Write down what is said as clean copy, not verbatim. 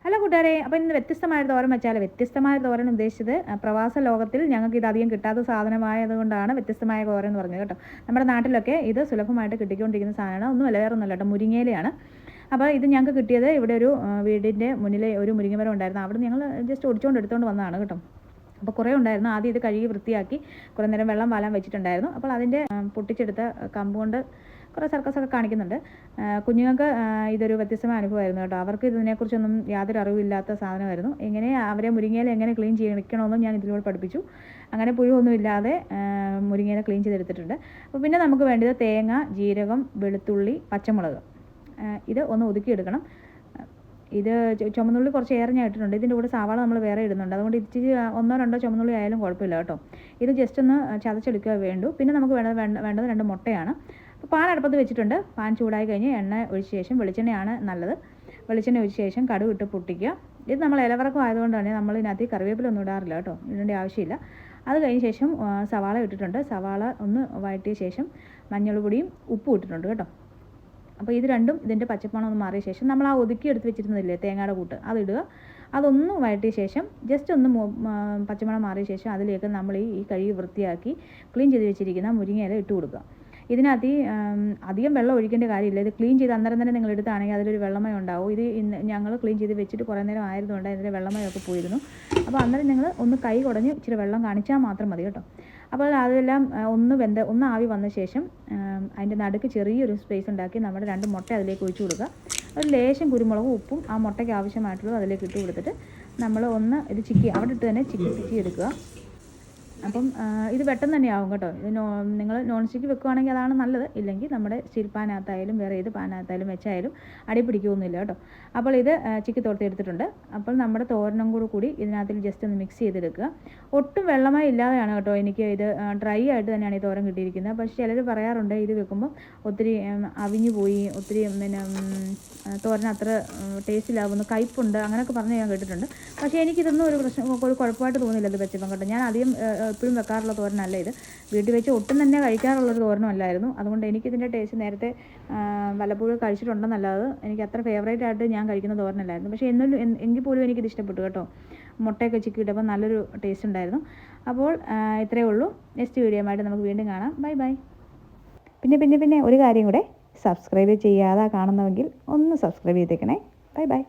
Hello കൂട്ടുകാരെ, അപ്പോൾ ഇന്ന് വ്യത്യസ്തമായ തോരൻ വെച്ചാൽ വ്യത്യസ്തമായ തോരൻ ഉദ്ദേശിച്ചത് പ്രവാസ ലോകത്തിൽ ഞങ്ങൾക്ക് ഇത് അധികം കിട്ടാത്ത സാധനമായതുകൊണ്ടാണ് വ്യത്യസ്തമായ തോരൻ എന്ന് പറഞ്ഞത് കേട്ടോ. നമ്മുടെ നാട്ടിലൊക്കെ ഇത് സുലഭമായിട്ട് കിട്ടിക്കൊണ്ടിരിക്കുന്ന സാധനമാണ്. ഒന്നുമല്ല, വേറെ ഒന്നുമല്ല കേട്ടോ, മുരിങ്ങയിലയാണ്. അപ്പോൾ ഇത് ഞങ്ങൾക്ക് കിട്ടിയത് ഇവിടെ ഒരു വീടിൻ്റെ മുന്നിലെ ഒരു മുരിങ്ങമരം ഉണ്ടായിരുന്നു. അവിടെ ഞങ്ങൾ ജസ്റ്റ് എടുത്തുകൊണ്ട് വന്നതാണ് കേട്ടോ. അപ്പോൾ കുറേ ഉണ്ടായിരുന്നു. ആദ്യം ഇത് കഴുകി വൃത്തിയാക്കി കുറേ നേരം വെള്ളം വാലാൻ വെച്ചിട്ടുണ്ടായിരുന്നു. അപ്പോൾ അതിൻ്റെ പൊട്ടിച്ചെടുത്ത കമ്പ് കൊണ്ട് കുറേ സർക്കസൊക്കെ കാണിക്കുന്നുണ്ട്. കുഞ്ഞുങ്ങൾക്ക് ഇതൊരു വ്യത്യസ്തമായ അനുഭവമായിരുന്നു കേട്ടോ. അവർക്ക് ഇതിനെക്കുറിച്ചൊന്നും യാതൊരു അറിവില്ലാത്ത സാധനമായിരുന്നു. എങ്ങനെ അവരെ മുരിങ്ങയില എങ്ങനെ ക്ലീൻ ചെയ്യണമെന്നും ഞാൻ ഇതിലൂടെ പഠിപ്പിച്ചു. അങ്ങനെ പുഴുവൊന്നും ഇല്ലാതെ മുരിങ്ങയില ക്ലീൻ ചെയ്തെടുത്തിട്ടുണ്ട്. അപ്പോൾ പിന്നെ നമുക്ക് വേണ്ടത് തേങ്ങ, ജീരകം, വെളുത്തുള്ളി, പച്ചമുളക്. ഇത് ഒന്ന് ഒതുക്കിയെടുക്കണം. ഇത് ചുമന്നുള്ളി കുറച്ച് ഏറെ ഞാൻ ഇട്ടിട്ടുണ്ട്. ഇതിൻ്റെ കൂടെ സവാള നമ്മൾ വേറെ ഇടുന്നുണ്ട്. അതുകൊണ്ട് ഇച്ചിരി 1-2 ചുമന്നുള്ളി ആയാലും കുഴപ്പമില്ല കേട്ടോ. ഇത് ജസ്റ്റ് ഒന്ന് ചതച്ചെടുക്കുക വേണ്ടു. പിന്നെ നമുക്ക് വേണ്ടത് 2 മുട്ടയാണ്. അപ്പോൾ പാൻ അടുപ്പത്ത് വെച്ചിട്ടുണ്ട്. പാൻ ചൂടായി കഴിഞ്ഞ് എണ്ണ ഒഴിച്ച ശേഷം, വെളിച്ചെണ്ണയാണ് നല്ലത്, വെളിച്ചെണ്ണ ഒഴിച്ച ശേഷം കടുക് ഇട്ട് പൊട്ടിക്കുക. ഇത് നമ്മൾ ഇലവറക്കം ആയതുകൊണ്ട് തന്നെ നമ്മൾ ഇതിനകത്ത് കറിവേപ്പിലൊന്നും ഇടാറില്ല കേട്ടോ, ഇടേണ്ട ആവശ്യമില്ല. അത് കഴിഞ്ഞ ശേഷം സവാള ഇട്ടിട്ടുണ്ട്. സവാള ഒന്ന് വഴറ്റിയ ശേഷം മഞ്ഞൾ പൊടിയും ഉപ്പും ഇട്ടിട്ടുണ്ട് കേട്ടോ. അപ്പോൾ ഇത് രണ്ടും ഇതിൻ്റെ പച്ചപ്പണം ഒന്ന് മാറിയ ശേഷം നമ്മൾ ആ ഒതുക്കി എടുത്ത് വെച്ചിരുന്നതില്ലേ തേങ്ങയുടെ കൂട്ട്, അതിടുക. അതൊന്ന് വഴറ്റിയ ശേഷം ജസ്റ്റ് ഒന്ന് പച്ചമണം മാറിയ ശേഷം അതിലേക്ക് നമ്മൾ ഈ കഴുകി വൃത്തിയാക്കി ക്ലീൻ ചെയ്ത് വെച്ചിരിക്കുന്ന മുരിങ്ങയില ഇട്ട് കൊടുക്കുക. ഇതിനകത്ത് അധികം വെള്ളം ഒഴിക്കേണ്ട കാര്യമില്ല. ഇത് ക്ലീൻ ചെയ്ത് അന്നേരം തന്നെ നിങ്ങൾ എടുത്താണെങ്കിൽ അതിലൊരു വെള്ളമയം ഉണ്ടാവും. ഇത് ഞങ്ങൾ ക്ലീൻ ചെയ്ത് വെച്ചിട്ട് കുറേ നേരം ആയതുകൊണ്ട് അതിൻ്റെ വെള്ളമയമൊക്കെ പോയിരുന്നു. അപ്പോൾ അന്നേരം നിങ്ങൾ ഒന്ന് കൈ കുടഞ്ഞ് ഇച്ചിരി വെള്ളം കാണിച്ചാൽ മാത്രം മതി കേട്ടോ. അപ്പോൾ അതെല്ലാം ഒന്ന് ആവി വന്ന ശേഷം അതിൻ്റെ നടുക്ക് ചെറിയൊരു സ്പേസ് ഉണ്ടാക്കി നമ്മുടെ 2 മുട്ട അതിലേക്ക് ഒഴിച്ചു കൊടുക്കുക. ഒരു ലേശം കുരുമുളകും ഉപ്പും ആ മുട്ടയ്ക്ക് ആവശ്യമായിട്ടുള്ളത് അതിലേക്ക് ഇട്ട് കൊടുത്തിട്ട് നമ്മൾ ഇത് അവിടെ ഇട്ട് തന്നെ ചിക്കി എടുക്കുക. അപ്പം ഇത് പെട്ടെന്ന് തന്നെ ആവും കേട്ടോ. ഇത് നിങ്ങൾ നോൺ സ്റ്റിക്ക് വെക്കുകയാണെങ്കിൽ അതാണ് നല്ലത്. ഇല്ലെങ്കിൽ നമ്മുടെ സ്റ്റീൽ പാനകത്തായാലും വേറെ ഏത് പാനകത്തായാലും വെച്ചായാലും അടി പിടിക്കുകയൊന്നുമില്ല കേട്ടോ. അപ്പോൾ ഇത് ചിക്കി എടുത്തിട്ടുണ്ട്. അപ്പോൾ നമ്മുടെ തോരനും കൂടി ഇതിനകത്തിൽ ജസ്റ്റ് ഒന്ന് മിക്സ് ചെയ്തെടുക്കുക. ഒട്ടും വെള്ളമായി ഇല്ലാതെയാണ് കേട്ടോ എനിക്ക് ഇത് ഡ്രൈ ആയിട്ട് തന്നെയാണ് ഈ തോരൻ കിട്ടിയിരിക്കുന്നത്. പക്ഷേ ചിലർ പറയാറുണ്ട് ഇത് വെക്കുമ്പോൾ ഒത്തിരി അവിഞ്ഞു പോയി, ഒത്തിരി തോരൻ അത്ര ടേസ്റ്റിലാവുന്നു, കയ്പുണ്ട്, അങ്ങനെയൊക്കെ പറഞ്ഞ് ഞാൻ കേട്ടിട്ടുണ്ട്. പക്ഷേ എനിക്കിതൊന്നും ഒരു കുഴപ്പമായിട്ട് തോന്നിയില്ല ഇത് വെച്ചപ്പം കേട്ടോ. ഞാൻ അധികം എപ്പോഴും വെക്കാറുള്ള തോരനല്ല ഇത്. വീട്ടിൽ വെച്ച് ഒട്ടും തന്നെ കഴിക്കാറുള്ളൊരു തോരനും അല്ലായിരുന്നു. അതുകൊണ്ട് എനിക്കിതിൻ്റെ ടേസ്റ്റ് നേരത്തെ വല്ലപ്പോഴും കഴിച്ചിട്ടുണ്ടെന്നല്ലാതെ എനിക്ക് അത്ര ഫേവറേറ്റ് ആയിട്ട് ഞാൻ കഴിക്കുന്ന തോരനല്ലായിരുന്നു. പക്ഷേ എങ്കിൽ പോലും എനിക്കിത് ഇഷ്ടപ്പെട്ടു കേട്ടോ. മുട്ടയൊക്കെ ചിക്കിയിട്ടപ്പോൾ നല്ലൊരു ടേസ്റ്റ് ഉണ്ടായിരുന്നു. അപ്പോൾ ഇത്രയേ ഉള്ളൂ. നെക്സ്റ്റ് വീഡിയോയുമായിട്ട് നമുക്ക് വീണ്ടും കാണാം. Bye bye. പിന്നെ ഒരു കാര്യം കൂടെ, സബ്സ്ക്രൈബ് ചെയ്യാതെ കാണുന്നുവെങ്കിൽ ഒന്ന് സബ്സ്ക്രൈബ് ചെയ്തേക്കണേ. Bye bye.